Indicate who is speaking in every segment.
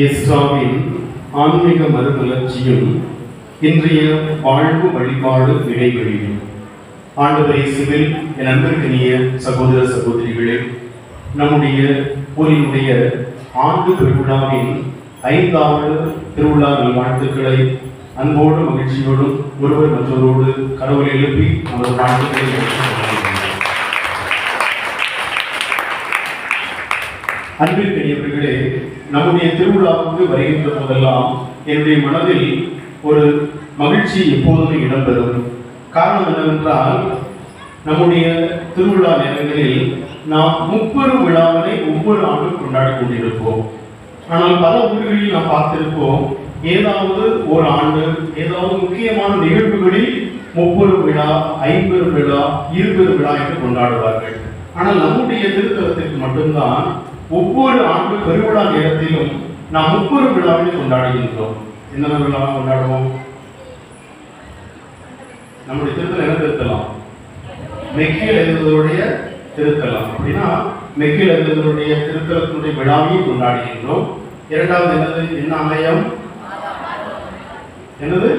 Speaker 1: எஸ்ராவின் ஆன்மீக மறுமலர்ச்சியும் இன்றைய வாழ்வு வழிபாடு இடைவெளியும். ஆண்டவர் இயேசுவில் என் அன்பிற்கினிய சகோதர சகோதரிகளே, நம்முடைய ஊரினுடைய ஆண்டு திருவிழாவின் 5வது திருவிழா நல்வாழ்த்துக்களை அன்போடு மகிழ்ச்சியோடும் ஒருவர் மற்றவரோடு கடவுளை எழுப்பி நமது வாழ்த்துக்களை அன்பிற்கினியவர்களே, நம்முடைய திருவிழாவுக்கு வருகின்ற போதெல்லாம் என்னுடைய மனதில் ஒரு மகிழ்ச்சி எப்போதுமே இடம்பெறும். காரணம் என்னவென்றால், நம்முடைய திருவிழா நேரங்களில் நாம் முப்பெரு விழாவினை ஒவ்வொரு ஆண்டும் கொண்டாடி கொண்டிருப்போம். ஆனால் பல ஊர்களில் நாம் பார்த்திருப்போம், ஏதாவது ஒரு ஆண்டு ஏதாவது முக்கியமான நிகழ்வுகளில் முப்பெரு விழா, 50 விழா, 20 விழா என்று கொண்டாடுவார்கள். ஆனால் நம்முடைய திருத்தலத்திற்கு மட்டும்தான் ஒவ்வொரு ஆண்டு பெருவிழா நேரத்திலும் நாம் 30 விழாவை கொண்டாடுகின்றோம். என்னென்ன விழா கொண்டாடுவோம்? நம்முடைய திருத்தலம் என்ன திருத்தலம்? மெக்கில் எழுதுவதனுடைய திருத்தலம். அப்படின்னா மெக்கில் எழுதுவதனுடைய திருத்தலத்தினுடைய விழாவையும் கொண்டாடுகின்றோம். இரண்டாவது என்னது? என்ன ஆலயம்? என்னது?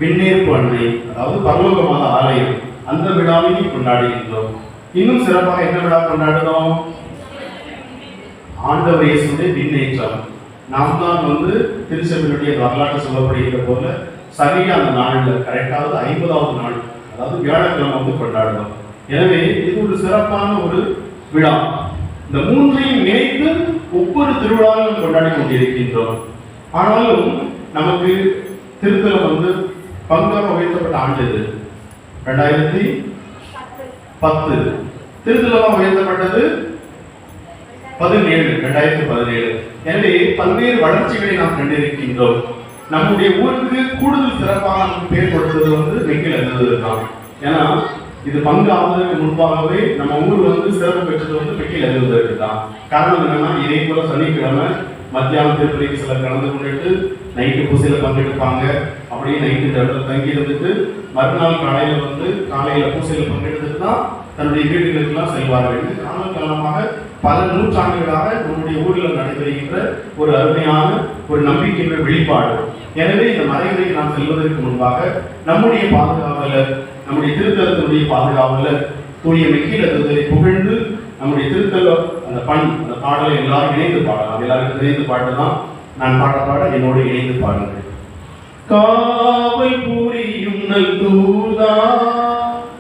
Speaker 1: விண்ணேற்பு அன்னை, அதாவது பரலோகமான ஆலயம், அந்த விழாவையும் கொண்டாடுகின்றோம். இன்னும் சிறப்பாக என்ன விழா கொண்டாடுறோம்? ஆண்டவர் இயேசுவின் விண்ணேற்றம். நாம் தான் திருச்சபையினுடைய வரலாற்று சொல்லப்படுகிற போல சரியா அந்த நாளில் கரெக்டாவது 50வது நாள், அதாவது வியாழக்கிழமை கொண்டாடுறோம். எனவே இது ஒரு சிறப்பான ஒரு விழா. இந்த மூன்றையும் இணைத்து ஒவ்வொரு திருவிழாவிலும் கொண்டாடி கொண்டிருக்கின்றோம். ஆனாலும் நமக்கு திருத்தலம் பங்காக உயர்த்தப்பட்ட ஆண்டு இது 2010. திருத்தலமாக உயர்த்தப்பட்டது 2017. எனவே பல்வேறு வளர்ச்சிகளை நாம் கண்டிருக்கின்றோம். நம்முடைய ஊருக்கு கூடுதல் சிறப்பாக நமக்கு பேர் கொடுத்தது மெக்கில் எழுதுவது தான். ஏன்னா இது பங்காவதற்கு முன்பாகவே நம்ம ஊர் சிறப்பு பெற்றது மெக்கில் எழுதுவதற்கு தான். காரணம் என்னன்னா, இதே போல சனிக்கிழமை மத்தியானம் திருப்பதிக்கு சிலர் கலந்து கொண்டுட்டு நைட்டு பூசையில் பங்கெடுப்பாங்க. அப்படியே நைட்டு இந்த இடத்துல தங்கி இருந்துட்டு மறுநாள் காலையில பூசையில் பங்கெடுத்துட்டு தான் தன்னுடைய வீடுகளுக்கெல்லாம் செல்வார்கள். காலகாலமாக பல நூற்றாண்டுகளாக நம்முடைய ஊரில் நடைபெறுகின்ற ஒரு அருமையான ஒரு நம்பிக்கையுடைய வெளிப்பாடு. எனவே இந்த மறைமுறைக்கு நாம் செல்வதற்கு முன்பாக நம்முடைய பாதுகாவலர், நம்முடைய திருத்தலத்தினுடைய பாதுகாவலர் தூய மெக்கில் எழுதுவதை புகழ்ந்து நம்முடைய திருத்தல அந்த பாடலை எல்லாரும் இணைந்து பாடலாம். எல்லாருக்கும் இணைந்து பாட்டுதான். நான் பாட என்னோடு இணைந்து பாடுங்கள். காவல் புரியும் நல் தூதா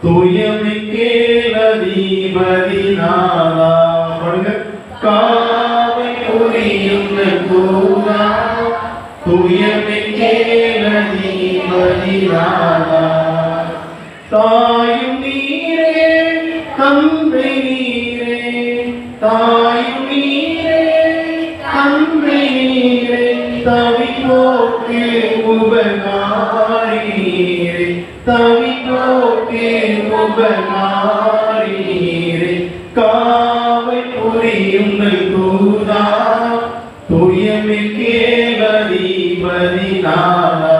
Speaker 1: தூயமிக்கேல் அதிபதிநாதா. பாடுங்க. காவல் புரியும் நல் தூதா தூயமிக்கேல் அதிபதிநாதா. தாயும் நீரே தந்தை நீரே, தாயும் நீரே தந்தை நீரே, தவிப்போக்கு உபகாரி நீரே, தவிப்போக்கு உபகாரி நீரே. காவல் புரியும் நல் தூதா தூயமிக்கேல் அதிபதிநாதா.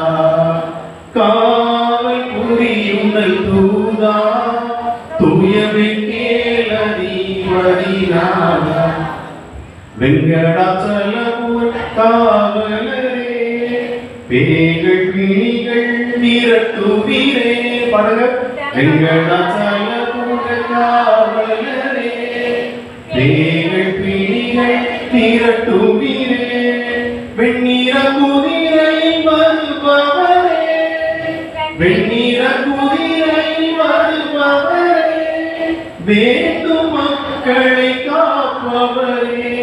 Speaker 1: காவல் புரியும் நல் தூதா தூயமிக்கேல் அதிபதிநாதா. வெங்கடாச்சலபுர காவலரே, பேய்கள் பிணிகள் விரட்டுவீரே. பாடுங்க. வெங்கடாச்சலபுர காவலரே, பேய்கள் பிணிகள் விரட்டுவீரே. வெண்ணீர குதிரை வருபவரே, வெண்ணீர குதிரை வருபவரே, வேண்டும் மக்களை காப்பவரே,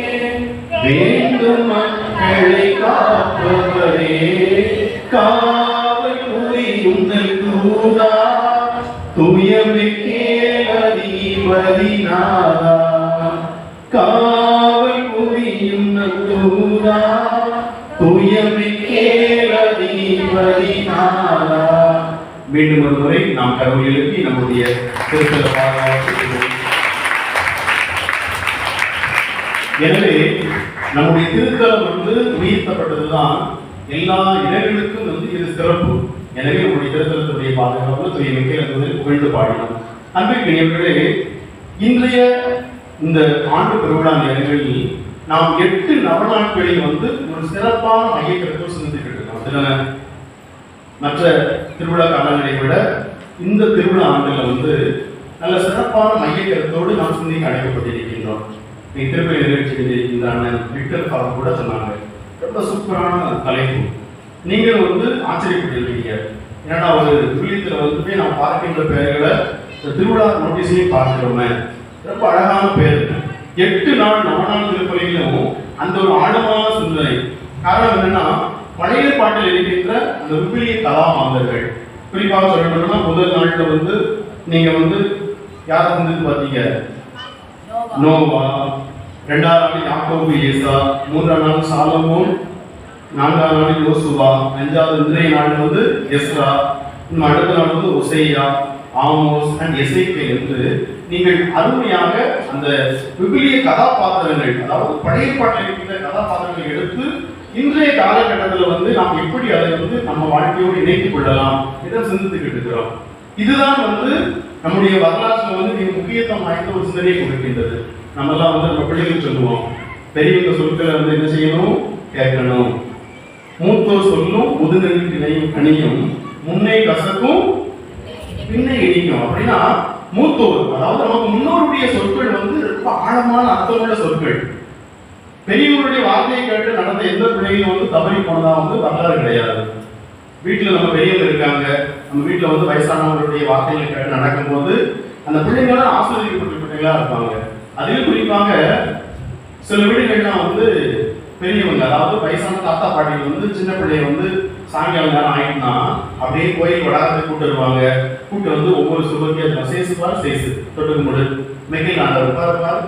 Speaker 1: வேண்டும் மக்களை காப்பவரே. காவல் புரியும் நல் தூதா தூயமிக்கேல் அதிபதிநாதா. காவல் புரியும் நல் தூதா தூயமிக்கேல் அதிபதிநாதா. மீண்டும் ஒரு முறை நாம் கடவுள் எழுப்பி நம்முடைய திருத்தல. எனவே நம்முடைய திருத்தலம் உயர்த்தப்பட்டதுதான். எல்லா இடங்களுக்கும் இது சிறப்பு. எனவே நம்முடைய திருத்தலத்துடைய பாதுகாப்பு தூய மெக்கில் என்பதில் புகழ்ந்து பாடினோம். அன்பிற்குரியவர்களே, இன்றைய இந்த ஆண்டு பெருவிழா நேரங்களில் நாம் 8 நவநாட்களில் வந்து ஒரு சிறப்பான மையக்கருத்தை சிந்தித்துக்கிட்டு இருக்கோம். அதுதானே மற்ற திருவிழா காலங்களை விட இந்த திருவிழா ஆண்டுல வந்து நல்ல சிறப்பான மையக்கருத்தோடு நாம் சிந்திக்க அழைக்கப்பட்டிருக்கின்றோம். நீ திருப்பதி நிகழ்ச்சி இந்த அண்ணன் விக்டர் அவர் கூட சொன்னாங்க, ரொம்ப சூப்பரான தலைப்பு. நீங்கள் வந்து ஆச்சரியப்பட்டிருக்கீங்க, ஏன்னா ஒரு விவிலியத்தில் வந்து போய் நாம் பார்க்கின்ற பெயர்களை இந்த திருவிழா நோட்டீஸையும் பார்க்கிறோமே, ரொம்ப அழகான பெயர். 8 நாள் நவநாள் திருப்பலியிலும் அந்த ஒரு ஆழமான சிந்தனை. காரணம் என்னன்னா, பழைய பாட்டில் இருக்கின்ற அந்த விவிலிய கதாபாத்திரங்கள். குறிப்பாக சொல்லணும்னா முதல் நாள்ல வந்து நீங்க வந்து யாரை சிந்தித்து பார்த்தீங்க? நோவா. 2ஆம் நாள் யாக்கோபு ஏசா, 3ஆம் நாள் சாலமோன், 4ஆம் நாள் யோசுவா, 5வது இன்றைய நாள் வந்து எஸ்ரா, இன்னும் அடுத்த நாள் வந்து ஒசேயா, ஆமோஸ் அண்ட் எசேக்கியேல் என்று நீங்கள் அருமையாக அந்த விவிலிய கதாபாத்திரங்கள், அதாவது பழைய பாட்டில் இருக்கின்ற கதாபாத்திரங்களை எடுத்து இன்றைய காலகட்டத்தில் வந்து நாம் எப்படி அதை வந்து நம்ம வாழ்க்கையோடு இணைத்துக் கொள்ளலாம் இதை சிந்தித்துக்கிட்டு இருக்கிறோம். இதுதான் வந்து நம்முடைய வரலாற்றில் வந்து மிக முக்கியத்துவம் வாய்ந்த ஒரு சிந்தனையை கொடுக்கின்றது. நம்ம எல்லாம் வந்து நம்ம பிள்ளைகளுக்கு சொல்லுவோம், பெரியவங்க சொற்களை வந்து என்ன செய்யணும்? கேட்கணும். மூத்தோர் சொல்லும் முதுநெல் இணையும் கனியும், முன்னே கசக்கும் பின்னை இடிக்கும். அப்படின்னா மூத்தோர், அதாவது நமக்கு முன்னோருடைய சொற்கள் வந்து ரொம்ப ஆழமான அர்த்தமுள்ள சொற்கள். பெரியவருடைய வார்த்தையை கேட்டு நடந்த எந்த பிள்ளைகளும் வந்து தவறி போனதா வந்து வரலாறு கிடையாது. வீட்டில் நம்ம பெரியவங்க இருக்காங்க, நம்ம வீட்டில் வந்து வயசானவர்களுடைய வார்த்தைகளை கேட்டு நடக்கும்போது அந்த பிள்ளைங்களாம் ஆசிரியப்பட்ட பிள்ளைங்களா இருப்பாங்க. அதிலும் குறிப்பாக சில வீடுகள்லாம் வந்து பெரியவங்க, அதாவது வயசான தாத்தா பாட்டிகள் வந்து சின்ன பிள்ளைய வந்து சாயங்காலம் நேரம் ஆயிட்டுனா அப்படியே கோயில் வடாகத்துக்கு கூட்டு வருவாங்க. கூட்டு வந்து ஒவ்வொரு சுபத்தியம் சேசுப்பார் சேசு தொட்டுக்கு முடு மெக்கில் ஆண்டவர் பாருப்பார்.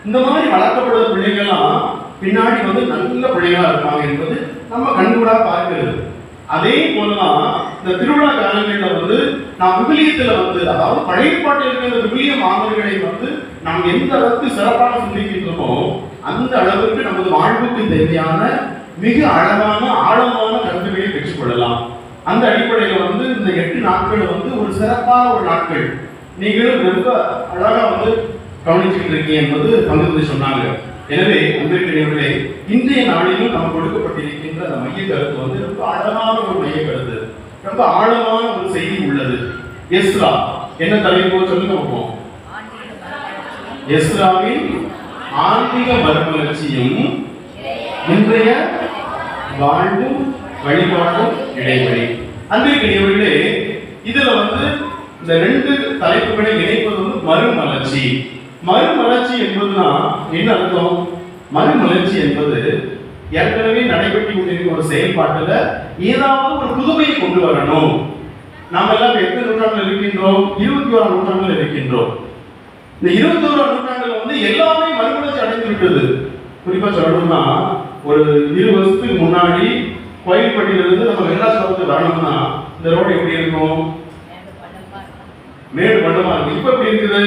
Speaker 1: இந்த மாதிரி வளர்க்கப்படுற பிள்ளைங்கள்லாம் பின்னாடி வந்து நல்ல பிள்ளைகளா இருப்பாங்க என்பது நம்ம கண்கூடா பார்க்கிறது. அதே போலதான் இந்த திருவிழா காலங்களில் வந்து நாம் விவிலியத்துல வந்து, அதாவது பழைய பாட்டில் இருக்கிற விவிலிய மாணவர்களை வந்து நாம் எந்த அளவுக்கு சிறப்பாக சிந்திக்கின்றோமோ அந்த அளவுக்கு நமது வாழ்வுக்கு தேவையான மிக அழகான ஆழமான கருத்துக்களை பெற்றுக்கொள்ளலாம். அந்த அடிப்படையில் வந்து இந்த 8 நாட்கள் வந்து ஒரு சிறப்பான ஒரு நாட்கள். நீங்களும் ரொம்ப அழகா வந்து கவனிச்சுட்டு இருக்கீங்க என்பது பங்கு சொன்னாங்க. எனவே அன்பிற்குரியவர்களே, இன்றைய நாளிலும் நமக்கு கொடுக்கப்பட்டிருக்கின்ற அந்த மைய கருத்து வந்து ரொம்ப அழகான ஒரு மைய கருத்து, ரொம்ப ஆழமான ஒரு செய்தி உள்ளது. எஸ்ரா என்ன தலைப்பு சொல்லுங்க பார்ப்போம். எஸ்ராவின் ஆன்மீக மறுமலர்ச்சியும் இன்றைய வாழ்வும் வழிபாடும் இடைவெளி. அன்பிற்குரியவர்களே, இதுல வந்து இந்த 2 தலைப்புகளை இணைப்பது வந்து மறுமலர்ச்சி. மறுமலர்ச்சி என்பதுனா என்ன அர்த்தம்? மறுமலர்ச்சி என்பது ஏற்கனவே நடைபெற்று கொண்டிருக்கிற ஒரு செயல்பாட்டுல ஏதாவது ஒரு புதுமையை கொண்டு வரணும். நாம் எல்லாம் எத்தனை நூற்றாண்டில் இருக்கின்றோம்? 21ஆம் நூற்றாண்டில் இருக்கின்றோம். இந்த 21ஆம் நூற்றாண்டுல வந்து எல்லாமே மறுமலர்ச்சி அடைந்து விட்டது. குறிப்பா சொல்லணும்னா, ஒரு 20 வருஷத்துக்கு முன்னாடி கோயில்பட்டியிலிருந்து நம்ம வெங்கடாச்சலத்துக்கு வரணும்னா இந்த ரோடு எப்படி இருக்கும்? மேடு பள்ளமா இருக்கு. இப்ப எப்படி இருக்குது?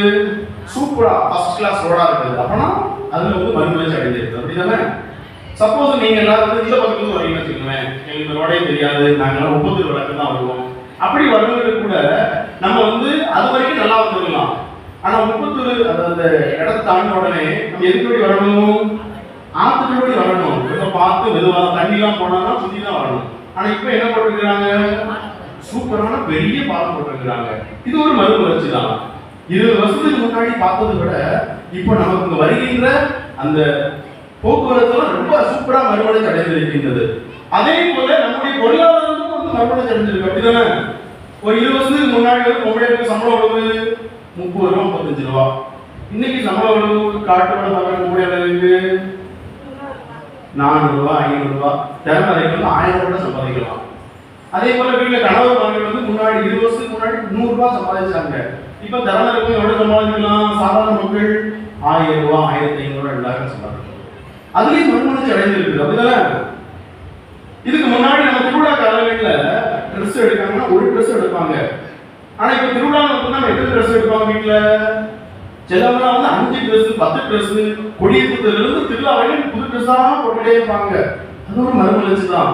Speaker 1: சூப்பரா ஃபர்ஸ்ட் கிளாஸ் ரோடா இருக்குது. அப்பனா அதுல வந்து மறுமலர்ச்சி அடைஞ்சிருக்கு. அப்படிதானே? சப்போஸ் நீங்க எல்லாரும் வந்து இந்த பக்கத்துல வரீங்கன்னு வச்சுக்கோங்களேன், எங்களுக்கு இந்த ரோடே தெரியாது, நாங்கெல்லாம் 30 வழக்கு தான் வருவோம். அப்படி வரவங்களுக்கு கூட நம்ம வந்து அது வரைக்கும் நல்லா வந்துடலாம். ஆனா 30 அந்த இடத்தை தாண்டின உடனே நம்ம எதுக்கு வரணும்? ஆத்துக்கு வரணும். இப்ப பார்த்து மெதுவாக தண்ணிலாம் போனா சுத்தி தான் வரணும். ஆனா இப்ப என்ன போட்டிருக்கிறாங்க? சூப்பரான பெரிய பாலம் போட்டிருக்கிறாங்க. இது ஒரு மறுமலர்ச்சி தான். 20 வருஷத்துக்கு முன்னாடி பார்த்ததை விட இப்ப நமக்கு வருகின்ற அந்த போக்குவரத்து ரொம்ப சூப்பரா மறுமலர்ச்சி அடைந்திருக்கின்றது. அதே போல நம்முடைய பொருளாதாரமும் வந்து மறுமலர்ச்சி அடைஞ்சிருக்கு. அப்படிதானே? ஒரு 20 வருஷத்துக்கு முன்னாடி வந்து பொம்பளைக்கு சம்பளம் எவ்வளவு? 30 ரூபா 35 ரூபா. இன்னைக்கு சம்பளம் எவ்வளவு? காட்டு வேலை மூடையாளருக்கு 400 ரூபா 500 ரூபா. திறமைக்கு வந்து 1000 ரூபாய் சம்பாதிக்கலாம். அதே போல வீட்டுல கணவர் மகள் வந்து முன்னாடி 20 வருஷத்துக்கு முன்னாடி 100 ரூபாய் சம்பாதிச்சாங்க. இப்ப திறமைக்கு எவ்வளவு சம்பாதிக்கலாம்? சாதாரண மக்கள் 1000 ரூபாய் 1500 ரூபாய் 2000 சம்பாதிக்கலாம். அதுலயும் மறுமலர்ச்சி அடைந்திருக்கு. அப்படிதானே? இதுக்கு முன்னாடி நம்ம திருவிழா காலங்களில் ட்ரெஸ் எடுக்காங்கன்னா ஒரு ட்ரெஸ் எடுப்பாங்க. ஆனா இப்ப திருவிழா நம்ம எத்தனை ட்ரெஸ் எடுப்பாங்க? வீட்டுல சிலவங்க வந்து 5 ட்ரெஸ் 10 ட்ரெஸ், கொடியேற்றத்துல இருந்து திருவிழா வரைக்கும் புது ட்ரெஸ்ஸா போட்டுட்டே இருப்பாங்க. அது ஒரு மறுமலர்ச்சி தான்.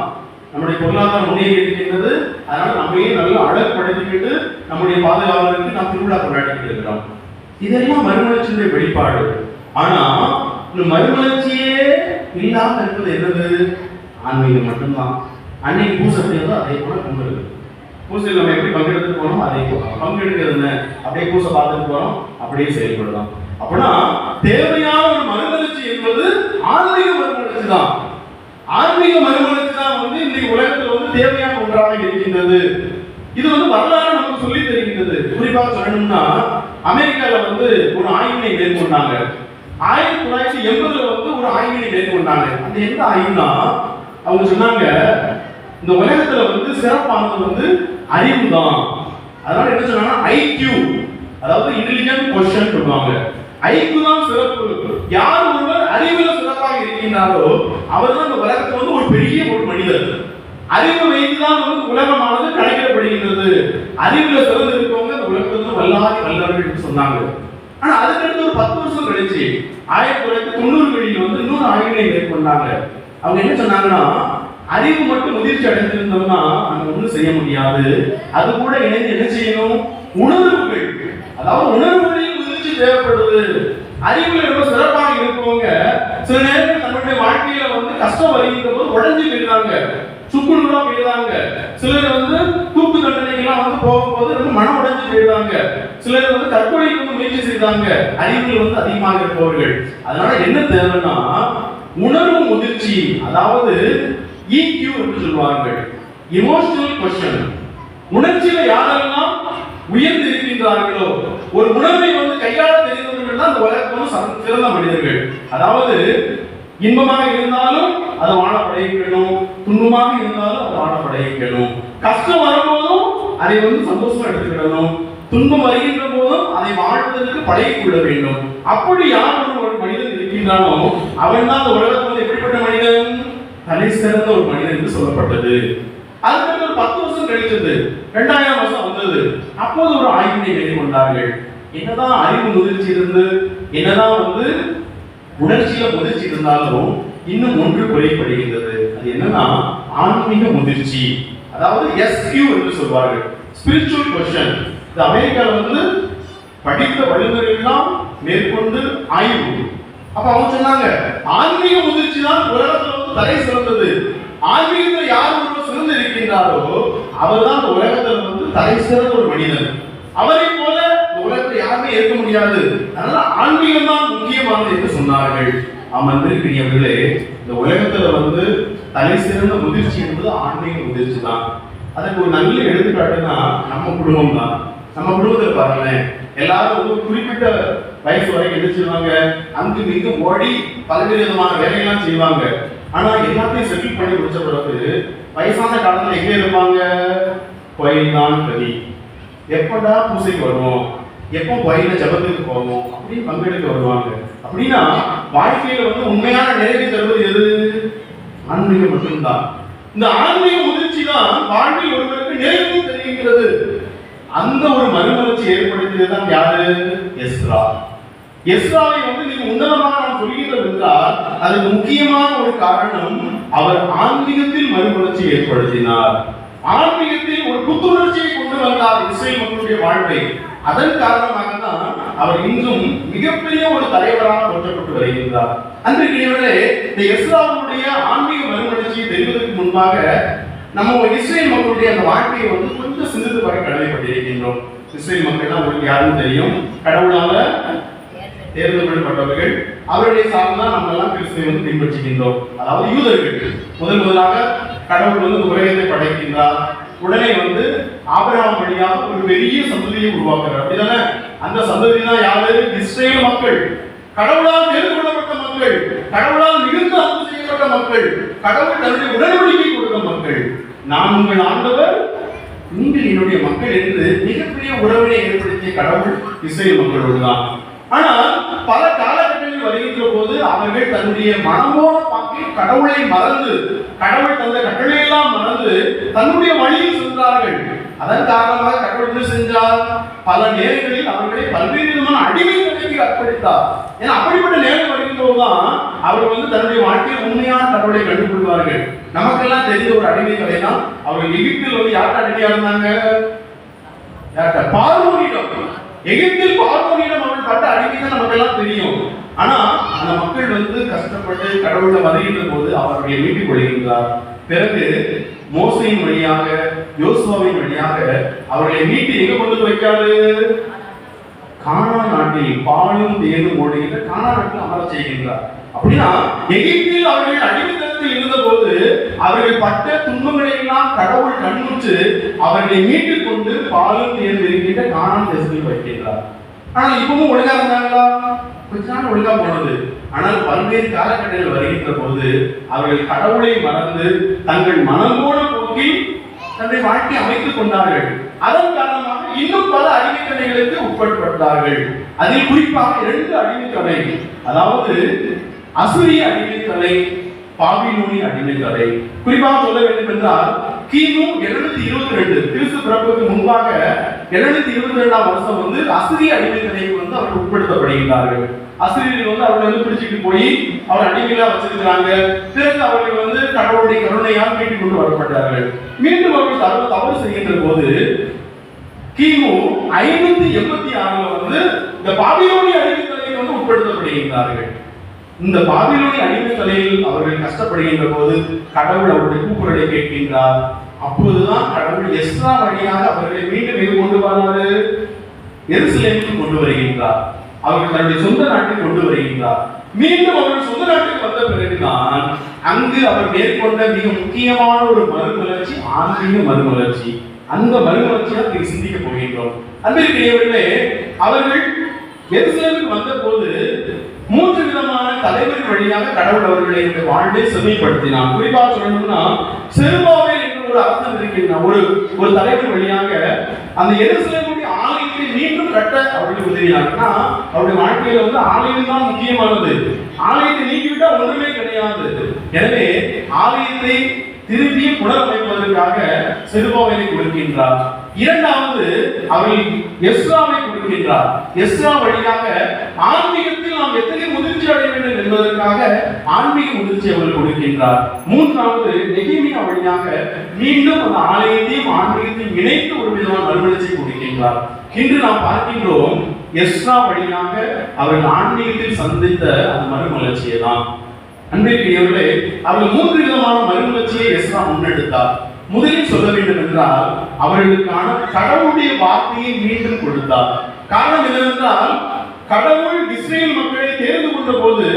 Speaker 1: நம்முடைய பொருளாதாரம் முன்னேறி இருக்கின்றது. அதனால நம்மையே நல்லா அழகுபடுத்திக்கிட்டு நம்முடைய பாதுகாவலருக்கு நாம் திருவிழா கொண்டாடிக்கிட்டு இருக்கிறோம். இதெல்லாம் மறுமலர்ச்சியுடைய வெளிப்பாடு. ஆனா இந்த மறுமலர்ச்சியே இல்லாம இருப்பது என்னது? ஆன்மீகம் மட்டும்தான். அன்னைக்கு பூசை அப்படிங்கிறதோ அதே போல பொங்கல். பூசையில் நம்ம எப்படி பங்கெடுத்து போனோம் அதே போல பங்கெடுக்கிறது அப்படியே பூசை பார்த்துட்டு போறோம், அப்படியே செயல்படலாம். அப்படின்னா தேவையான ஒரு மறுமலர்ச்சி என்பது ஆன்மீக மறுமலர்ச்சி தான். ஆன்மீக மறுமலர்ச்சி தான் இன்றைக்கு உலகத்தில் தேவையான ஒன்றாக இருக்கின்றது. இது வரலாறு நமக்கு சொல்லி தருகின்றது. குறிப்பாக சொல்லணும்னா அமெரிக்கால ஒரு ஆய்வினை மேற்கொண்டாங்க. 1980 ஒரு ஆய்வினை மேற்கொண்டாங்க. அது எந்த ஆய்வுனா, அவங்க சொன்னாங்க இந்த உலகத்துல சிறப்பானது அறிவு தான். அதனால என்ன சொன்னாங்கன்னா ஐக்யூ, அதாவது இன்டெலிஜென்ட் கொஸ்டின் சொல்லுவாங்க. ஐக்யூ தான் சிறப்பு. யார் ஒருவர் அறிவுல சிறப்பாக இருக்கின்றாரோ அவர் தான் இந்த உலகத்துல ஒரு பெரிய ஒரு மனிதர். அறிவு வைத்துதான் உலகமானது கணக்கிடப்படுகின்றது. அறிவுல சிறந்து இருக்கவங்க இந்த உலகத்துல வல்லாதி வல்லவர்கள் என்று சொன்னாங்க. ஆனா அதுக்கடுத்து ஒரு 10 வருஷம் கழிச்சு 1990களில் இன்னொரு ஆய்வினை மேற்கொண்டாங்க. அவங்க என்ன சொன்னாங்கன்னா, அறிவு மட்டும் முதிர்ச்சி அடைந்திருந்தோம்னா நம்ம ஒண்ணும் செய்ய முடியாது. அது கூட இணைந்து என்ன செய்யணும்? உணர்வுகள், அதாவது உணர்வுகளில் முதிர்ச்சி தேவைப்படுது. அறிவுல ரொம்ப சிறப்பாக இருப்பவங்க சில நேரங்கள் நம்மளுடைய வாழ்க்கையில கஷ்டம் வருகின்ற போது உடஞ்சி போயிடுறாங்க, சுக்குநூறா போயிடுறாங்க. சிலர் தூக்கு தண்டனைகள்லாம் போகும்போது ரொம்ப மனம் உடைஞ்சு போயிடுறாங்க. சிலர் தற்கொலைக்கு முயற்சி செய்தாங்க, அறிவுகள் அதிகமாக இருப்பவர்கள். அதனால என்ன தேவைன்னா உணர்வு முதிர்ச்சி, அதாவது EQ என்று சொல்வார்கள், எமோஷனல் கொஸ்டின். உணர்ச்சியில யாரெல்லாம் உயர்ந்து இருக்கின்றார்களோ, ஒரு உணர்வை கையாள தெரிந்தவர்கள் தான் இந்த உலகத்தில் சிறந்த மனிதர்கள். அதாவது இன்பமாக இருந்தாலும் அதை வாழ பழகிக்கணும், துன்பமாக இருந்தாலும் அதை வாழ பழகிக்கணும். கஷ்டம் வரும்போதும் அதை சந்தோஷமா எடுத்துக்கிடணும், துன்பம் வருகின்ற போதும் அதை வாழ்வதற்கு பழகிக்கொள்ள வேண்டும். அப்படி யார் ஒரு மனிதன் இருக்கின்றானோ அவன் தான் அந்த உலகத்தில் எப்படிப்பட்ட மனிதன்? தலை சிறந்த ஒரு மனிதன் என்று சொல்லப்பட்டது. அதுக்கு ஒரு 10 வருஷம் கழிச்சது, 2000 வருஷம் வந்தது. அப்போது ஒரு ஆய்வினை மேற்கொண்டார்கள். என்னதான் அறிவு முதிர்ச்சி இருந்து, என்னதான் உணர்ச்சியில முதிர்ச்சி இருந்தாலும் இன்னும் ஒன்று குறைபடுகின்றது. அது என்னன்னா ஆன்மீக முதிர்ச்சி, அதாவது SQ என்று சொல்வார்கள், ஸ்பிரிச்சுவல் கொஸ்டின். இந்த அமெரிக்கால படித்த வல்லுநர்கள்லாம் மேற்கொண்டு ஆய்வு. அப்ப அவங்க சொன்னாங்க, ஆன்மீக முதிர்ச்சி தான் உலகத்துல தலை சிறந்தது. ஆன்மீகத்தில் யார் ஒருவர் சிறந்து இருக்கின்றாரோ அவர் தான் இந்த உலகத்துல தலை சிறந்த ஒரு மனிதன். அவரை போல உலகத்தை யாருமே இருக்க முடியாது. அதனால ஆன்மீகம் தான் முக்கியமானது என்று சொன்னார்கள். அமர்ந்திருக்கிறீர்களே, இந்த உலகத்துல தலை சிறந்த முதிர்ச்சி என்பது ஆன்மீக முதிர்ச்சி தான். அதுக்கு ஒரு நல்ல எடுத்துக்காட்டுனா நம்ம குடும்பம் தான். நம்ம குடும்பத்தில் பாருங்களேன், எல்லாரும் குறிப்பிட்ட வயசு வரைக்கும் என்ன செய்வாங்க? அங்கு மிக ஓடி பல்வேறு விதமான வேலையெல்லாம் செய்வாங்க. ஆனா எல்லாத்தையும் செட்டில் பண்ணி முடிச்ச பிறகு வயசான காலத்துல எங்க இருப்பாங்க? கோயில் தான் கதி. எப்படா பூசைக்கு வருவோம், எப்போ கோயில ஜபத்துக்கு போவோம் அப்படின்னு பங்கெடுக்க வருவாங்க. அப்படின்னா வாழ்க்கையில உண்மையான நிறைவு தருவது எது? ஆன்மீகம் மட்டும்தான். இந்த ஆன்மீக முதிர்ச்சி தான் வாழ்வில் ஒருவருக்கு நிறைவு தெரிவிக்கிறது. அந்த ஒரு மறுமலர்ச்சி ஏற்படுத்தியதுதான் யாரு? எஸ்ரா. எஸ்ராவை நீங்க உன்னதமாக நாம் சொல்கிறோம் என்றால் அதுக்கு முக்கியமான ஒரு காரணம், அவர் ஆன்மீகத்தில் மறுமலர்ச்சி ஏற்படுத்தினார். ஆன்மீகத்தில் ஒரு புத்துணர்ச்சியை கொண்டு வந்தார் இஸ்ரேல் மக்களுடைய வாழ்வை. அதன் காரணமாக தான் அவர் இன்றும் மிகப்பெரிய ஒரு தலைவராக போற்றப்பட்டு வருகின்றார். அன்றைக்கு இந்த எஸ்ராவுடைய ஆன்மீக மறுமலர்ச்சியை தெரிவதற்கு முன்பாக நம்ம இஸ்ரேல் மக்களுடைய அந்த வாழ்க்கையை கொஞ்சம் சிந்தித்து பார்க்க கடமைப்பட்டிருக்கின்றோம். இஸ்ரேல் மக்கள் உங்களுக்கு யாரும் தெரியும், கடவுளால தேர்ந்தெடுக்கப்பட்டவர்கள். அவருடைய சார்ந்தான் நம்ம எல்லாம் கிறிஸ்துவை பின்பற்றுகின்றோம். அதாவது யூதர்கள் முதலாக கடவுள் உலகத்தை படைக்கின்றார். உடனே ஆபிரகாம் வழியாக ஒரு பெரிய சந்ததியை உருவாக்குறார். அப்படிதானே? அந்த சந்ததி தான் யாரு? இஸ்ரேல் மக்கள். கடவுளால் தேர்ந்து கொள்ளப்பட்ட மக்கள், கடவுளால் மிகுந்த அன்பு செய்யப்பட்ட மக்கள், கடவுள் தன்னுடைய உடன்படிக்கை கொடுத்த மக்கள். நான் உங்கள் ஆண்டவர், நீங்கள் என்னுடைய மக்கள் என்று மிகப்பெரிய உறவினை ஏற்படுத்திய கடவுள் இஸ்ரேல் மக்களோடு தான். ஆனால் பல காலகட்டங்களில் வருகின்ற போது அவர்கள் தன்னுடைய மனமோன பாக்கில் கடவுளை மறந்து, கடவுள் தந்த கட்டளையெல்லாம் மறந்து தன்னுடைய வழியில் சென்றார்கள். அதன் காரணமாக கடவுள் என்ன சென்றார்? பல நேரங்களில் அவர்களை பல்வேறு விதமான அடிமை நிலைக்கு அர்ப்பணித்தார். ஏன்னா அப்படிப்பட்ட நேரம் வருகின்ற போதுதான் அவர்கள் தன்னுடைய வாழ்க்கையில் உண்மையான கடவுளை கண்டுகொள்வார்கள். நமக்கெல்லாம் தெரிந்த ஒரு அடிமை கதை தான். அவர்கள் எகிப்தில் யார்கிட்ட அடிமையா இருந்தாங்க? பார்வோனிடம். எகிப்தில் பார்வோனிடம் அவர்கள் பட்ட அடிமை தான் நமக்கு எல்லாம் தெரியும். ஆனா அந்த மக்கள் வந்து கஷ்டப்பட்டு கடவுளை வருகின்ற போது அவருடைய மீட்டுக் கொள்கின்றார். பிறகு மோசையின் வழியாக யோசுவாவின் வழியாக அவர்களை மீட்டு எங்க கொண்டு வைக்காது? கானான் நாட்டில் பாலும் தேனும் ஓடுகின்ற கானான் நாட்டில் அமர செய்கின்றார். அப்படின்னா எகிப்தில் அவர்கள் அடிமைத்தனத்தில் இருந்த போது அவர்கள் பட்ட துன்பங்களை எல்லாம் கடவுள் கண்ணுற்று அவர்களை மீட்டுக் கொண்டு பாலும் தேனும் இருக்கின்ற கானான் தேசத்தில் வைக்கின்றார். ஆனால் இப்பவும் ஒழுங்கா இருந்தாங்களா? கொஞ்ச நாள் ஒழுங்கா போனது. ஆனால் பல்வேறு காலகட்டங்கள் வருகின்ற போது அவர்கள் கடவுளை மறந்து தங்கள் மனம் போன போக்கில் தன்னுடைய வாழ்க்கை அமைத்துக் கொண்டார்கள். அதன் காரணமாக இன்னும் பல அடிமைத்தனைகளுக்கு உட்படுத்தப்பட்டார்கள். அதில் குறிப்பாக 2 அடிமைத்தனை, அதாவது அசுரிய அடிமைத்தனை, பாபிலோனிய அடிமைத்தனை. குறிப்பாக சொல்ல வேண்டும் என்றால் கிமு 722 கிறிஸ்து பிறப்புக்கு முன்பாக 722ஆம் வருஷம் வந்து அசிரிய அடிமைத்தனைக்கு வந்து அவர்கள் உட்படுத்தப்படுகிறார்கள். அசிரியர்கள் வந்து அவர்களை வந்து பிடிச்சிட்டு போய் அவர் அடிமையா வச்சிருக்கிறாங்க. பிறகு அவர்கள் வந்து கடவுளுடைய கருணையால் மீட்டுக் கொண்டு வரப்பட்டார்கள். மீண்டும் அவர்கள் தவறு செய்கின்ற போது கிமு 586 வந்து இந்த பாபிலோனிய அடிமைத்தலைக்கு வந்து உட்படுத்தப்படுகிறார்கள். இந்த பாபிலோனிய அடிமைத்தலையில் அவர்கள் கஷ்டப்படுகின்ற போது கடவுள் அவருடைய கூக்குரலை கேட்கின்றார். அப்போதுதான் கடவுள் எஸ்ரா வழியாக அவர்களை மீண்டும் எங்கு கொண்டு வராரு? எருசலேமுக்கு கொண்டு வருகின்றார். அவர்கள் தன்னுடைய சொந்த நாட்டுக்கு கொண்டு வருகின்றார். மீண்டும் அவர்கள் சொந்த நாட்டுக்கு வந்த பிறகுதான் அங்கு அவர் மேற்கொண்ட மிக முக்கியமான ஒரு மறுமலர்ச்சி, ஆன்மீக மறுமலர்ச்சி. அந்த மறுமலர்ச்சியாக நீங்க சிந்திக்க போகின்றோம். அன்பிற்குரியவர்களே, அவர்கள் எருசலேமுக்கு வந்த போது 3 விதமான தலைவர் வழியாக கடவுள் அவர்களை வாழ்வை செம்மைப்படுத்தினார். குறிப்பாக சொல்லணும்னா செருபாபேல் என்ற ஒரு அரசன் இருக்கின்றார். ஒரு தலைவர் வழியாக அந்த எருசலேமுடைய ஆலயத்தை மீண்டும் கட்ட அவர்கள் உதவினார்னா அவருடைய வாழ்க்கையில வந்து ஆலயம் தான் முக்கியமானது. ஆலயத்தை நீக்கிவிட்டா ஒன்றுமே கிடையாது. எனவே ஆலயத்தை திருப்பி புனரமைப்பதற்காக செருபாபேலை கொடுக்கின்றார். இரண்டாவது அவர்கள் எஸ்ராவை கொடுக்கின்றார். எஸ்ரா வழியாக ஆன்மீகத்தில் நாம் எத்தனை முதிர்ச்சி அடைய வேண்டும் என்பதற்காக ஆன்மீக முதிர்ச்சி அவர்கள் கொடுக்கின்றார். மூன்றாவது நெகேமியா வழியாக மீண்டும் அந்த ஆலயத்தையும் ஆன்மீகத்தையும் இணைத்து ஒரு விதமான மறுமலர்ச்சி கொடுக்கின்றார். இன்று நாம் பார்க்கின்றோம் எஸ்ரா வழியாக அவர்கள் ஆன்மீகத்தில் சந்தித்த அந்த மறுமலர்ச்சியை தான். அன்பிற்குரியவர்களே, அவர்கள் 3 விதமான மறுமலர்ச்சியை எஸ்ரா முன்னெடுத்தார். முதலில் சொல்ல வேண்டும் என்றால் அவர்களுக்கான கடவுளுடைய வார்த்தையை மீண்டும் கொடுத்தார். காரணம் என்னவென்றால் கடவுள் இஸ்ரேல் மக்களை தேர்ந்து கொண்ட போது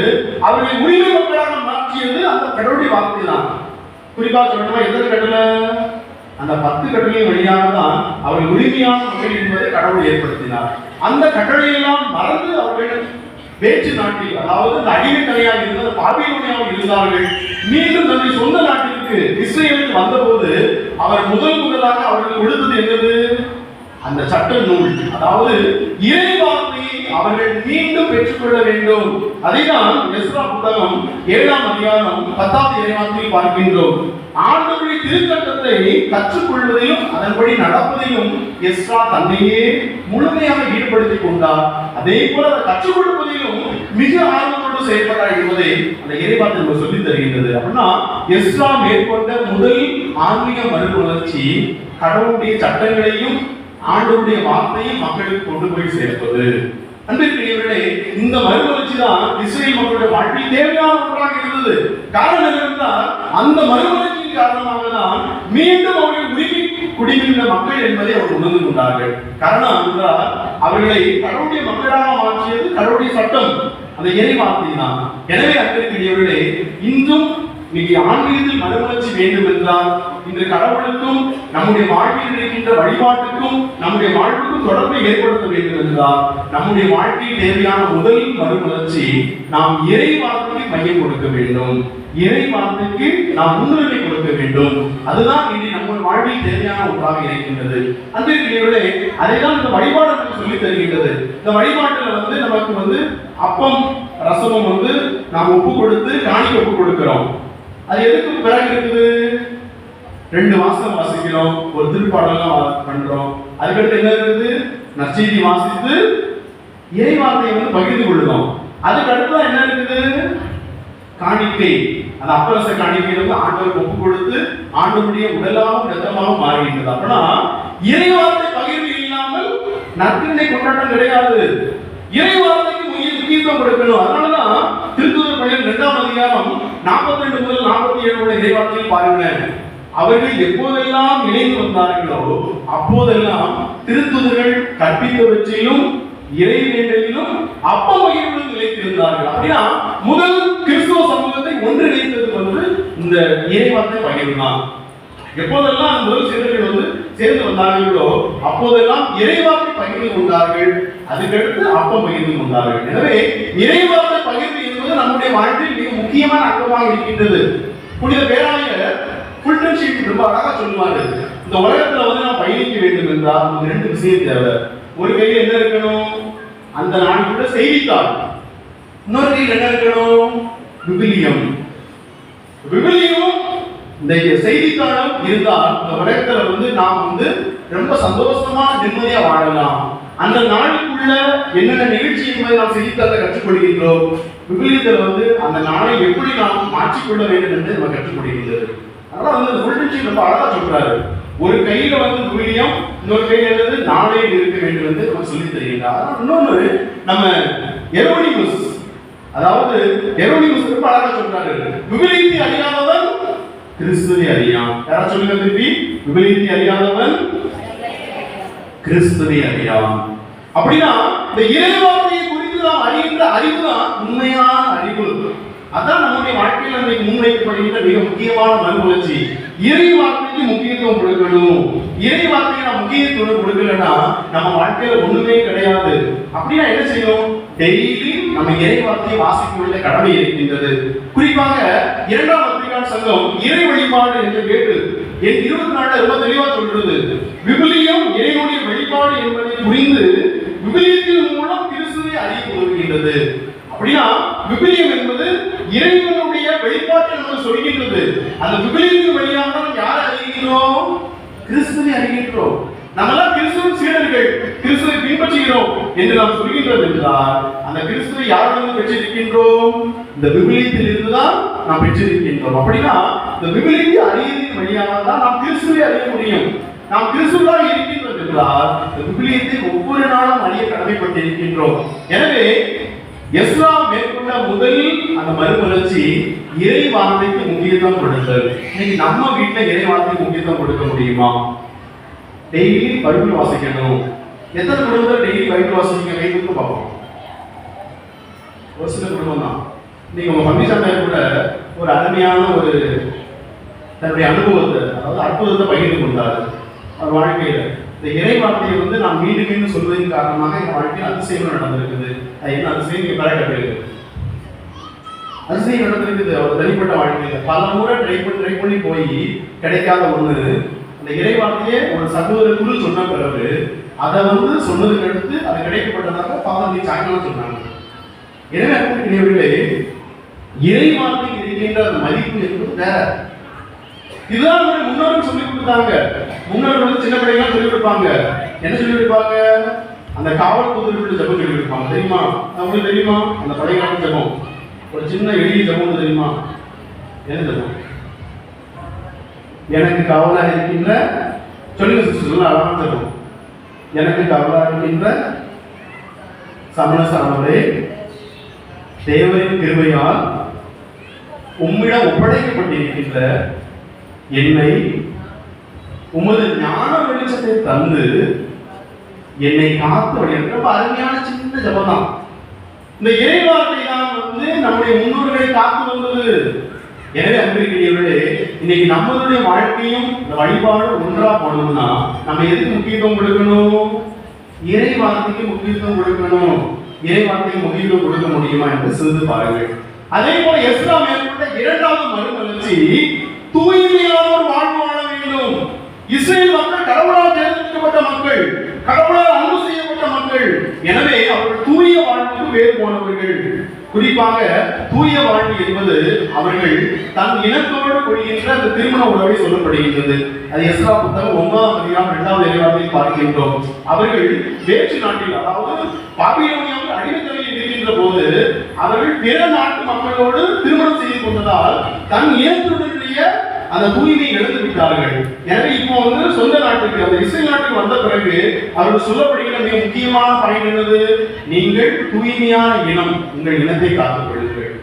Speaker 1: அவர்களை உரிமை மக்களாக மாற்றியது அந்த கடவுளுடைய வார்த்தை தான். குறிப்பாக சொல்லணுமா, எந்த கட்டளை? அந்த 10 கட்டளையின் வழியாக தான் அவர்கள் உரிமையான மக்கள் என்பதை கடவுள் ஏற்படுத்தினார். அந்த கட்டளையெல்லாம் மறந்து அவர்கள் வேற்று நாட்டில், அதாவது அடிமை தலையாக இருந்த பாபிலோனியாவில் இருந்தார்கள். மீண்டும் தன்னுடைய சொந்த நாட்டிற்கு இஸ்ரேலுக்கு வந்தபோது அவர் முதலாக அவர்கள் கொடுத்தது என்னது? அந்த சட்ட நூல், அதாவது இறை வார்த்தையை அவர்கள் மீண்டும் பெற்றுக்கொள்ள வேண்டும். அதைதான் எஸ்ரா புத்தகம் 7ஆம் அதிகாரம் 10வது இறைவார்த்தையில் பார்க்கின்றோம். ஆண்டவருடைய திருச்சட்டத்தை கற்றுக்கொள்வதிலும் அதன்படி நடப்பதிலும் எஸ்ரா தன்னையே முழுமையாக ஈடுபடுத்திக் கொண்டார். அதே போல அதை கற்றுக் கொடுப்பதிலும் மிக ஆர்வத்தோடு செயல்பட்டார் என்பதை அந்த இறைவார்த்தை நமக்கு சொல்லி தருகின்றது. அப்படின்னா எஸ்ரா மேற்கொண்ட முதல் ஆன்மீக மறுமலர்ச்சி கடவுளுடைய சட்டங்களையும் ஆண்டவருடைய வார்த்தையும் மக்களுக்கு கொண்டு போய் சேர்ப்பது. அன்பிற்குரியவர்களே, இந்த மறுமலர்ச்சி தான் இஸ்ரேல் மக்களுடைய வாழ்க்கையில் தேவையான ஒன்றாக இருந்தது. காரணம் என்னவென்றால் அந்த மறுமலர்ச்சியின் காரணமாக தான் மீண்டும் அவர்கள் உரிமை குடிகின்ற மக்கள் என்பதை அவர் உணர்ந்து கொண்டார்கள். காரணம் என்றால் அவர்களை கடவுளுடைய மக்களாக மாற்றியது கடவுளுடைய சட்டம், அந்த இறை வார்த்தை தான். எனவே அன்பிற்குரியவர்களே, இன்றும் இன்னைக்கு ஆன்மீகத்தில் மறுமலர்ச்சி வேண்டும் என்றால் இன்று கடவுளுக்கும் நம்முடைய வாழ்க்கையில் இருக்கின்ற வழிபாட்டுக்கும் நம்முடைய வாழ்வுக்கும் தொடர்பை ஏற்படுத்த வேண்டும் என்றால் நம்முடைய வாழ்க்கையில் தேவையான முதல் மறுமலர்ச்சி நாம் இறை வார்த்தைக்கு மையம் கொடுக்க வேண்டும். இறை வார்த்தைக்கு நாம் முன்னுரிமை கொடுக்க வேண்டும். அதுதான் இன்று நம்ம வாழ்வில் தேவையான ஒன்றாக இருக்கின்றது. அன்பிற்குரியவர்களே, அதைதான் இந்த வழிபாடு நமக்கு சொல்லித் தருகின்றது. இந்த வழிபாட்டில் வந்து நமக்கு வந்து அப்பம் ரசமும் வந்து நாம் ஒப்பு கொடுத்து காணிக்க ஒப்பு கொடுக்கிறோம். அது எதுக்கு பிறகு இருக்குது? 2 வாசகம் வாசிக்கிறோம், ஒரு திருப்பாடலாம் பண்றோம். அதுக்கடுத்து என்ன இருக்குது? நற்செய்தி வாசித்து இறை வார்த்தையை வந்து பகிர்ந்து கொள்ளுறோம். அதுக்கு அடுத்து என்ன இருக்குது? காணிக்கை. அந்த அப்பரச காணிக்கை வந்து ஆண்டவருக்கு ஒப்பு கொடுத்து ஆண்டவருடைய உடலாகவும் இரத்தமாகவும் மாறுகின்றது. அப்படின்னா இறை வார்த்தை பகிர்வு இல்லாமல் நற்கருணை கொண்டாட்டம் கிடையாது. இறை வார்த்தைக்கு முக்கியத்துவம் கொடுக்கணும். அதனாலதான் திருத்தூதர் பணிகள் 2ஆம் அதிகாரம் 42 முதல் 47 உள்ள இறைவார்த்தையில் பாருங்களேன். அவர்கள் எப்போதெல்லாம் இணைந்து வந்தார்களோ அப்போதெல்லாம் திருத்தூதர்கள் கற்பித்தவற்றிலும் இறைவேண்டலிலும் அப்பம் பகிர்வில் நிலைத்திருந்தார்கள். அப்படின்னா முதல் கிறிஸ்துவ சமூகத்தை ஒன்றிணைத்தது இந்த இறைவார்த்தை பகிர்வுதான். எப்போதெல்லாம் முதல் சீடர்கள் சேர்ந்து வந்தார்களோ அப்போதெல்லாம் இறைவார்த்தை பகிர்ந்து கொண்டார்கள். அதுக்கடுத்து அப்பம் பகிர்ந்து கொண்டார்கள். எனவே இறைவார்த்தை பகிர்வு என்பது நம்முடைய வாழ்க்கையில் மிக முக்கியமான அங்கமாக இருக்கின்றது. புனித பேராயர் ஃபுல்டன் ஷீட் ரொம்ப அழகா சொல்லுவாரு. இந்த உலகத்துல நாம் பயணிக்க வேண்டும் என்றால் நமக்கு 2 விஷயம் தேவை. ஒரு கையில் என்ன இருக்கணும்? அந்த நாட்டுக்குள்ள செய்தித்தாள். இன்னொரு கையில் என்ன இருக்கணும்? விவிலியம். விவிலியமும் இந்த செய்தித்தாளும் இருந்தால் இந்த உலகத்துல நாம் ரொம்ப சந்தோஷமா நிம்மதியா வாழலாம். அந்த நாளுக்குள்ள என்னென்ன நிகழ்ச்சி என்பதை நாம் செய்தித்தாளை கற்றுக்கொள்கின்றோம். விவிலியத்துல அந்த நாளை எப்படி நாம் மாற்றிக்கொள்ள வேண்டும் என்று நம்ம கற்றுக்கொள்கின்றது. அதனால ரொம்ப அழகா சொல்றாரு. ஒரு கையில விவிலியம், இன்னொரு கையில நாளே இருக்க வேண்டும் என்று நம்ம சொல்லி தருகிறார். இன்னொன்று நம்ம எரோனிமஸ், அதாவது எரோனிமஸ் ரொம்ப அழகா சொல்றாரு. விவிலியத்தை அறியாதவன் கிறிஸ்துவை அறியான். யாரா சொல்லுங்க திருப்பி? விவிலியத்தை அறியாதவன் கிறிஸ்துவை அறியான். அப்படின்னா இந்த இறைவார்த்தையை குறித்து நாம் அறிகின்ற அறிவு தான் உண்மையான அறிவு. அதான் நம்முடைய வாழ்க்கையில் அன்றைக்கு முன்வைக்கப்படுகின்ற மிக முக்கியமான மறுமலர்ச்சி. இறை வார்த்தைக்கு முக்கியத்துவம் கொடுக்கணும். இறை வார்த்தைக்கு நாம் முக்கியத்துவம் கொடுக்கலன்னா நம்ம வாழ்க்கையில ஒண்ணுமே கிடையாது. அப்படின்னா என்ன செய்யணும்? டெய்லி நம்ம இறை வார்த்தையை வாசிக்க வேண்டிய கடமை இருக்கின்றது. குறிப்பாக 2ஆம் வத்திக்கான் சங்கம் இறை வழிபாடு என்று கேட்டு என் 24 ரொம்ப தெளிவா சொல்றது. விவிலியம் இறைவனுடைய வழிபாடு என்பதை புரிந்து விவிலியத்தின் மூலம் கிறிஸ்துவை அறிய உதவுகின்றது. அப்படின்னா விவிலியம் என்பது இறைவனுடைய வெளிப்பாட்டை நமக்கு சொல்கின்றது. அந்த விவிலியத்தின் வழியாக நாம் யாரை அறிகிறோம்? கிறிஸ்துவை அறிகின்றோம். நம்மெல்லாம் கிறிஸ்துவின் சீடர்கள், கிறிஸ்துவை பின்பற்றுகிறோம் என்று நாம் சொல்கின்றோம் என்றால் அந்த கிறிஸ்துவை யாரிடம் பெற்றிருக்கின்றோம்? இந்த விவிலியத்தில் இருந்துதான் நாம் பெற்றிருக்கின்றோம். அப்படின்னா இந்த விவிலியத்தை அறியதின் வழியாக தான் நாம் கிறிஸ்துவை அறிய முடியும். நாம் கிறிஸ்துவாக இருக்கின்றோம் என்றால் இந்த விவிலியத்தை ஒவ்வொரு நாளும் அறிய கடமைப்பட்டிருக்கின்றோம். எனவே எஸ்ரா மேற்கொண்ட முதல் அந்த மறுமலர்ச்சி இறை வார்த்தைக்கு முக்கியத்துவம் கொடுத்தல். இன்னைக்கு நம்ம வீட்டுல இறை வார்த்தைக்கு முக்கியத்துவம் கொடுக்க முடியுமா? டெய்லி பைபிள் வாசிக்கணும். எத்தனை குடும்பத்தில் டெய்லி பைபிள் வாசிக்க கைக்கு பார்ப்போம்? ஒரு சில குடும்பம் தான். இன்னைக்கு உங்க பள்ளி சண்டையை கூட ஒரு அருமையான தன்னுடைய அனுபவத்தை, அதாவது அற்புதத்தை பகிர்ந்து கொண்டாரு அவர் வாழ்க்கையில. இந்த இறை வார்த்தையை நான் மீண்டும் மீண்டும் சொல்வதன் காரணமாக என் வாழ்க்கையில் அதிசயம் நடந்திருக்குது. அது என்ன அதிசயம்? நீங்க பழக்கப்படுது அதிசயம் நடந்திருக்குது. அவர் தனிப்பட்ட வாழ்க்கையில பல முறை ட்ரை பண்ணி போய் கிடைக்காத ஒண்ணு அந்த இறை வார்த்தையே ஒரு சகோதரக்குழு சொன்ன பிறகு அதை சொன்னதுக்கு அடுத்து அது கிடைக்கப்பட்டதாக பாதத்தை சாயங்காலம் சொன்னாங்க. எனவே அன்புக்குரியவர்களே, இறை வார்த்தைக்கு இருக்கின்ற அந்த மதிப்பு என்பது வேற. இதுதான் முன்னோர்கள் சொல்லி கொடுத்தாங்க. முன்னோர்கள் சின்ன பிள்ளைங்க சொல்லி கொடுப்பாங்க. என்ன சொல்லி கொடுப்பாங்க? அந்த காவல் தூதர்களுக்கு ஜபம் சொல்லி கொடுப்பாங்க. தெரியுமா? அவங்களுக்கு தெரியுமா? அந்த பழைய கால ஜபம், ஒரு சின்ன எளிய ஜபம் தெரியுமா? என்ன ஜபம்? எனக்கு காவலா இருக்கின்ற, சொல்லுங்க சிஸ்டர், அழகான ஜபம். எனக்கு காவலா இருக்கின்ற சமணசானவரே, தேவரின் கிருபையால் உம்மிடம் ஒப்படைக்கப்பட்டிருக்கின்ற என்னை உமது ஞான வெளிச்சத்தை தந்து என்னை காத்து வழிநடத்த. அருமையான சின்ன ஜபம் தான். இந்த இறை வார்த்தை தான் நம்முடைய முன்னோர்களை காத்து வந்தது. எனவே அன்பிற்குரியவர்களே, இன்னைக்கு நம்மளுடைய வாழ்க்கையும் இந்த வழிபாடு ஒன்றா போனோம்னா நம்ம எதுக்கு முக்கியத்துவம் கொடுக்கணும்? இறை வார்த்தைக்கு முக்கியத்துவம் கொடுக்கணும். இறை வார்த்தைக்கு முக்கியத்துவம் கொடுக்க முடியுமா என்று சிந்தித்து பாருங்கள். அதே போல எஸ்ரா மேற்கொண்ட 2வது மறுமலர்ச்சி தூய்மையான ஒரு வாழ்வு வாழ வேண்டும். இஸ்ரேல் மக்கள் கடவுளால் தேர்ந்தெடுக்கப்பட்ட மக்கள், கடவுளால் அன்பு செய்யப்பட்ட மக்கள். எனவே அவர்கள் தூய வாழ்வுக்கு வேறு போனவர்கள். குறிப்பாக தூய வாழ்வு என்பது அவர்கள் தன் இனத்தோடு கொள்கின்ற அந்த திருமண உறவை சொல்லப்படுகின்றது. அது எஸ்ரா புத்தகம் 9ஆம் அதிகாரம் 2வது இறைவார்த்தையில் பார்க்கின்றோம். அவர்கள் வேற்று நாட்டில், அதாவது பாபிலோனியாவில் அடிமைத்தலையில் இருக்கின்ற போது அவர்கள் பிற நாட்டு மக்களோடு திருமணம் செய்து கொண்டதால் தன் இனத்துடைய அந்த தூய்மையை இழந்து விட்டார்கள். எனவே இப்போ வந்து சொந்த நாட்டுக்கு, அந்த இஸ்ரேல் நாட்டுக்கு வந்த பிறகு அவர்கள் சொல்லப்படுகிற மிக முக்கியமான பாயிண்ட் என்னது? நீங்கள் தூய்மையான இனம், உங்கள் இனத்தை காத்துக் கொள்ளுங்கள்.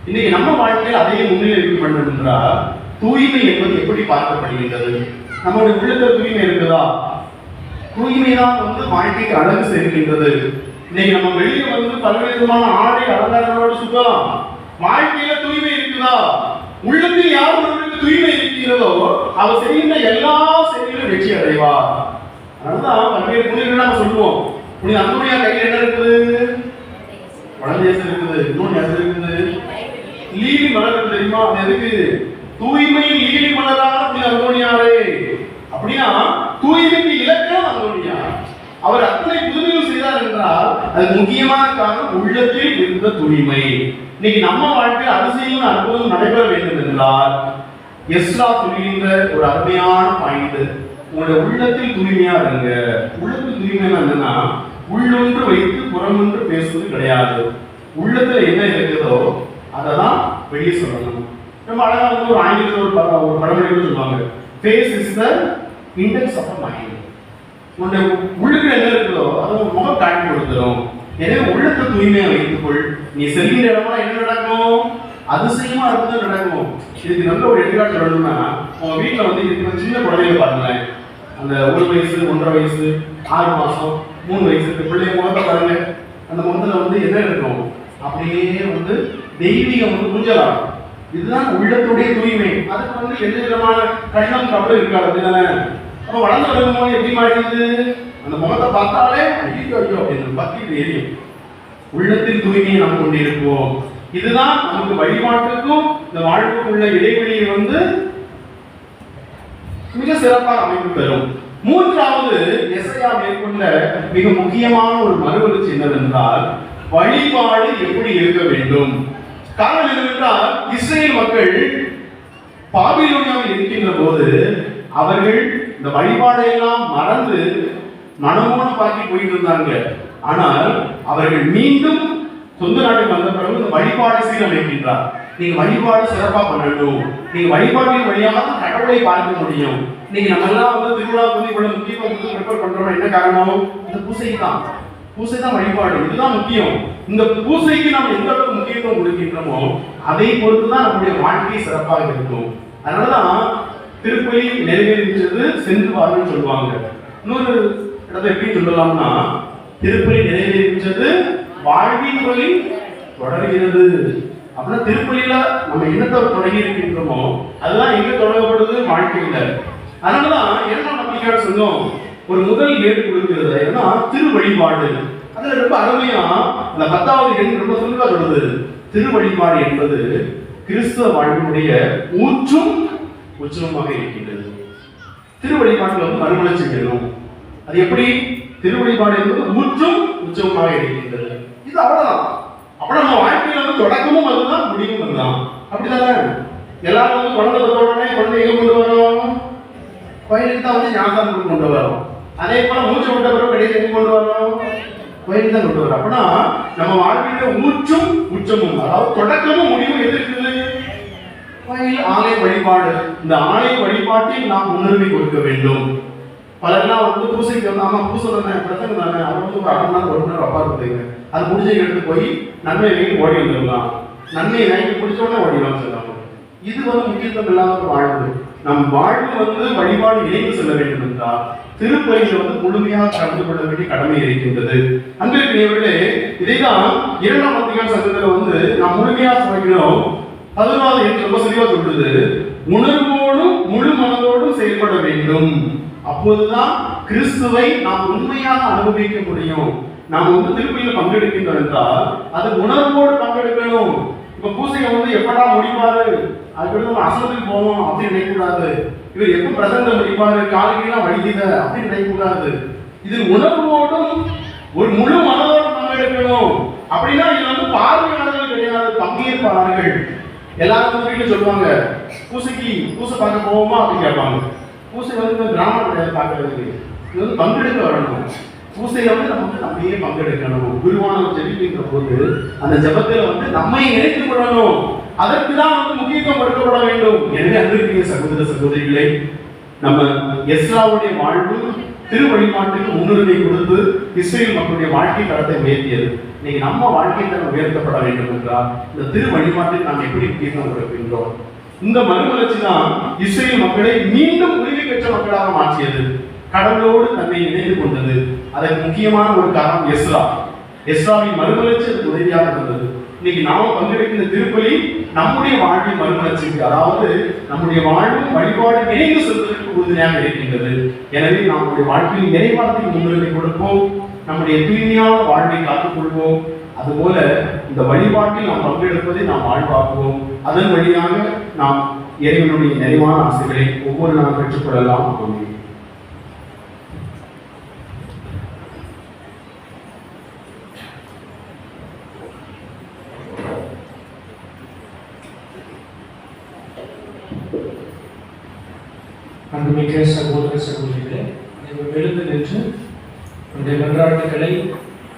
Speaker 1: இன்னைக்கு நம்ம வாழ்க்கையில் அதையே முன்னிலைக்க வேண்டும் என்றால் தூய்மை என்பது எப்படி பார்க்கப்படுகின்றது? நம்முடைய உள்ளத்தில் தூய்மை இருக்குதா? தூய்மைதான் வந்து வாழ்க்கைக்கு அழகு சேர்க்கின்றது. இன்னைக்கு நம்ம வெளியே வந்து பல்வேறு விதமான ஆடை அலங்காரங்களோடு சுத்தலாம். வாழ்க்கையில தூய்மை இருக்குதா? உள்ளத்தில் யார் ஒருவருக்கு தூய்மை இருக்கிறதோ அவர் செய்கின்ற எல்லா செயலிலும் வெற்றி அடைவார். அதனாலதான் பல்வேறு புனிதர்கள் நம்ம சொல்லுவோம். புனித அந்தோனியார் கையில் என்ன இருக்குது? வடதேசம் இருக்குது. இன்னொன்று எது இருக்குது? லீலி மலர் இருக்கு, தெரியுமா? அது எதுக்கு? தூய்மை லீலி மலரான புனித அந்தோனியாரே. அப்படின்னா தூய்மைக்கு இலக்கணம் அந்தோனியார். அவர் அத்தனை புதுமைகள் செய்தார் என்றால் அது முக்கியமான காரணம் உள்ளத்தில் இருந்த தூய்மை. இன்னைக்கு நம்ம வாழ்க்கையில் அதிசயமும் அற்புதமும் நடைபெற வேண்டும் என்றால் எஸ்ரா சொல்கின்ற ஒரு அருமையான பாயிண்ட், உங்களுடைய உள்ளத்தில் தூய்மையா இருங்க. உள்ளத்தில் தூய்மையா என்னன்னா உள்ளொன்று வைத்து புறமொன்று பேசுவது கிடையாது. உள்ளத்துல என்ன இருக்குதோ அதை தான் வெளியே சொல்லணும். ரொம்ப அழகா வந்து ஒரு ஆங்கிலத்தில் ஒரு பழமொழி சொல்லுவாங்க, face is the index of mind. உன்னுடைய உள்ளுக்கு என்ன இருக்குதோ அதை முகம் காட்டி கொடுத்துரும். எனவே உள்ளத்தை தூய்மையா வைத்துக்கொள். நீ செல்கிற இடமெல்லாம் என்ன நடக்கும்? அதிசயமா இருக்குது நடக்கும். இதுக்கு நல்ல ஒரு எடுத்துக்காட்டு சொல்லணும்னா, உங்க வீட்டுல வந்து இதுக்கு சின்ன குழந்தைங்க பாருங்களேன். அந்த 1 வயசு 1.5 வயசு 6 மாசம் 3 வயசு பிள்ளைய முகத்தை பாருங்க. அந்த முகத்துல வந்து என்ன இருக்கும்? அப்படியே வந்து தெய்வீகம் வந்து ஊஞ்சலாம். இதுதான் உள்ளத்துடைய தூய்மை. அதுக்கு வந்து எந்த விதமான கடினம் கவலை இருக்காது. அப்படிதானே? அப்ப வளர்ந்து வரும்போது எப்படி மாறிடுது? அந்த முகத்தை பார்த்தாலே ஐயோ அப்படின்னு பக்தி எரியும். உள்ளத்தில் தூய்மையை நாம் கொண்டிருப்போம். இதுதான் நமக்கு வழிபாட்டுக்கும் இந்த வாழ்வுக்கும் உள்ள இடைவெளியை வந்து மிக சிறப்பாக அமைப்பு பெறும். மூன்றாவது எசையா மேற்கொண்ட மிக முக்கியமான ஒரு மறுவளர்ச்சி என்னவென்றால் வழிபாடு எப்படி இருக்க வேண்டும். காரணம் என்னவென்றால் இஸ்ரேல் மக்கள் பாபிலோனியாவில் இருக்கின்ற போது அவர்கள் இந்த வழிபாடையெல்லாம் மறந்து மனமோடு பாக்கி போயிட்டு இருந்தாங்க. ஆனால் அவர்கள் மீண்டும் சொந்த நாட்டுக்கு வந்த பிறகு இந்த வழிபாடை சீரமைக்கின்றார். நீங்க வழிபாடு சிறப்பா பண்ணணும். நீங்க வழிபாட்டின் வழியாக கடவுளை பார்க்க முடியும். நீங்க நம்ம எல்லாம் வந்து திருவிழா வந்து இவ்வளவு முக்கியத்துவம் ப்ரிப்பேர் பண்றோம். என்ன காரணம்? இந்த பூசை தான். பூசை தான் வழிபாடு. இதுதான் முக்கியம். இந்த பூசைக்கு நாம் எந்த அளவுக்கு முக்கியத்துவம் கொடுக்கின்றோமோ அதை பொறுத்துதான் நம்முடைய வாழ்க்கை சிறப்பாக இருக்கும். அதனாலதான் திருப்பலி நிறைவேறிச்சது சென்று வாருன்னு சொல்லுவாங்க. இன்னொரு இடத்தை எப்படி சொல்லலாம்னா, திருப்பலி நிறைவேறிச்சது வாழ்வின் வழி தொடர்கிறது. அப்படின்னா திருப்பலியில நம்ம என்னத்தை தொடங்கி இருக்கின்றோமோ அதுதான் எங்க தொடங்கப்படுது? வாழ்க்கையில. அதனாலதான் இரண்டாம் நம்பிக்கையோட சொன்னோம், ஒரு முதல் ஏடு கொடுக்கிறது ஏன்னா திரு வழிபாடு. அதுல ரொம்ப அருமையா அந்த 10வது எண் ரொம்ப தெளிவா சொல்லுது. திரு வழிபாடு என்பது கிறிஸ்தவ வாழ்வினுடைய ஊற்றும் உச்சமாக இருக்கின்றது. திரு வழிபாட்டுல வந்து மறுமலர்ச்சி வேணும். அது எப்படி? திரு வழிபாடு என்பது ஊற்றும் உச்சமாக இருக்கின்றது. இது அவ்வளவுதான். அப்புறம் நம்ம வாழ்க்கையில வந்து தொடக்கமும் அதுதான், முடிவும் அதுதான். அப்படிதானே? எல்லாரும் வந்து குழந்தை பெற்ற உடனே குழந்தை எங்க கொண்டு வரோம்? கோயிலுக்கு தான் வந்து ஞாபகம் கொண்டு வரோம். அதே போல மூச்சு விட்ட பிறகு கடைசி எங்க கொண்டு வரோம்? கோயிலுக்கு தான் கொண்டு வரோம். அப்படின்னா நம்ம வாழ்க்கையில ஊற்றும் உச்சமும், அதாவது தொடக்கமும் முடிவும் எது இருக்குது? கோயில் ஆலய வழிபாடு. இந்த ஆலய வழிபாட்டில் நாம் முன்னுரிமை கொடுக்க வேண்டும். பலர்லாம் வந்து பூசைக்கு வந்து ஆமா பூசை தானே பிரச்சனை தானே அவர் வந்து ஒரு 1/2 மணி நேரம் 1 மணி நேரம் அப்பா இருந்தீங்க அது முடிஞ்ச எடுத்து போய் நன்மை வாங்கி ஓடி வந்துடலாம். நன்மையை வாங்கி முடிச்சோடனே ஓடிடலாம் சொல்லுவாங்க. இது வந்து முக்கியத்துவம் இல்லாத ஒரு வாழ்வு. நம் வாழ்வு வந்து வழிபாடு இணைந்து செல்ல வேண்டும் என்றால் திருப்பலியில் வந்து முழுமையாக கலந்து கொள்ள வேண்டிய கடமை இருக்கின்றது. அன்பிற்குரியவர்களே, இதைதான் 2ஆம் வத்திக்கான் சங்கத்தில் வந்து நாம் முழுமையாக சமைக்கணும். 11வது எண் ரொம்ப தெளிவா சொல்லுது, உணர்வோடும் முழு மனதோடும் செயல்பட வேண்டும். அப்போதுதான் கிறிஸ்துவை நாம் உண்மையாக அனுபவிக்க முடியும். நாம் வந்து திருப்பலியில் பங்கெடுக்கின்றோம் என்றால் அது உணர்வோடு பங்கெடுக்கணும். இப்ப பூசையை வந்து எப்படா முடிப்பாரு, அதுக்கு நம்ம அசனத்துக்கு போவோம் அப்படின்னு நினைக்கக்கூடாது. இவர் எப்ப பிரசந்த முடிப்பாரு, காலையெல்லாம் வலிக்குத அப்படின்னு நினைக்கக்கூடாது. இது உணர்வோடும் ஒரு முழு மனதோடு பங்கெடுக்கணும். அப்படின்னா இது வந்து பார்வையாளர்கள் கிடையாது, பங்கேற்பாளர்கள். எல்லாரும் வீட்டில் சொல்லுவாங்க, பூசைக்கு பூசை பார்க்க போவோமா அப்படின்னு கேட்பாங்க. பூசை வந்து கிராம கிடையாது பார்க்கறதுக்கு, இது வந்து பங்கெடுக்க வரணும். பூசையில வந்து நம்ம வந்து நம்மையே பங்கெடுக்கணும். குருவான ஜெபிக்கின்ற போது அந்த ஜெபத்தில் வந்து நம்மை நினைத்துக் கொள்ளணும். அதற்கு தான் முக்கியத்துவம் கொடுக்கப்பட வேண்டும். எனவே அன்றைய சகோதர சகோதரிகளே, நம்ம எஸ்ராவுடைய வாழ்வு திரு வழிபாட்டுக்கு முன்னுரிமை கொடுத்து இஸ்ரேல் மக்களுடைய வாழ்க்கை தரத்தை உயர்த்தியது. இன்னைக்கு நம்ம வாழ்க்கை தரம் உயர்த்தப்பட வேண்டும் என்றால் இந்த திரு வழிபாட்டுக்கு நாம் எப்படி முக்கியத்துவம் கொடுக்கின்றோம்? இந்த மறுமலர்ச்சி தான் இஸ்ரேல் மக்களை மீண்டும் உரிமை பெற்ற மக்களாக மாற்றியது, கடவுளோடு தன்னை இணைந்து கொண்டது. அதற்கு முக்கியமான ஒரு காரணம் எஸ்ராவின் மறுமலர்ச்சி அதுக்கு உதவியாக இருந்தது. இன்னைக்கு நாம பங்கெடுக்கிற திருப்பலி நம்முடைய வாழ்வின் மறுமலர்ச்சிக்கு, அதாவது நம்முடைய வாழ்வும் வழிபாடு இணைந்து செல்வதற்கு உறுதுணையாக இருக்கின்றது. எனவே நம்முடைய வாழ்க்கையில் இறைவார்த்தைக்கு முன்னுரிமை கொடுப்போம், நம்முடைய தூய்மையான வாழ்வை காத்துக்கொள்வோம். அதுபோல இந்த வழிபாட்டில் நாம் பங்கெடுப்பதை நாம் வாழ்வாக்குவோம். அதன் வழியாக நாம் இறைவனுடைய நிறைவான ஆசைகளை ஒவ்வொரு நாள் பெற்றுக்கொள்ளலாம்.
Speaker 2: அன்புமிக்க சகோதர சகோதரிகளே, எழுந்து நின்று அந்த மன்றாட்டுகளை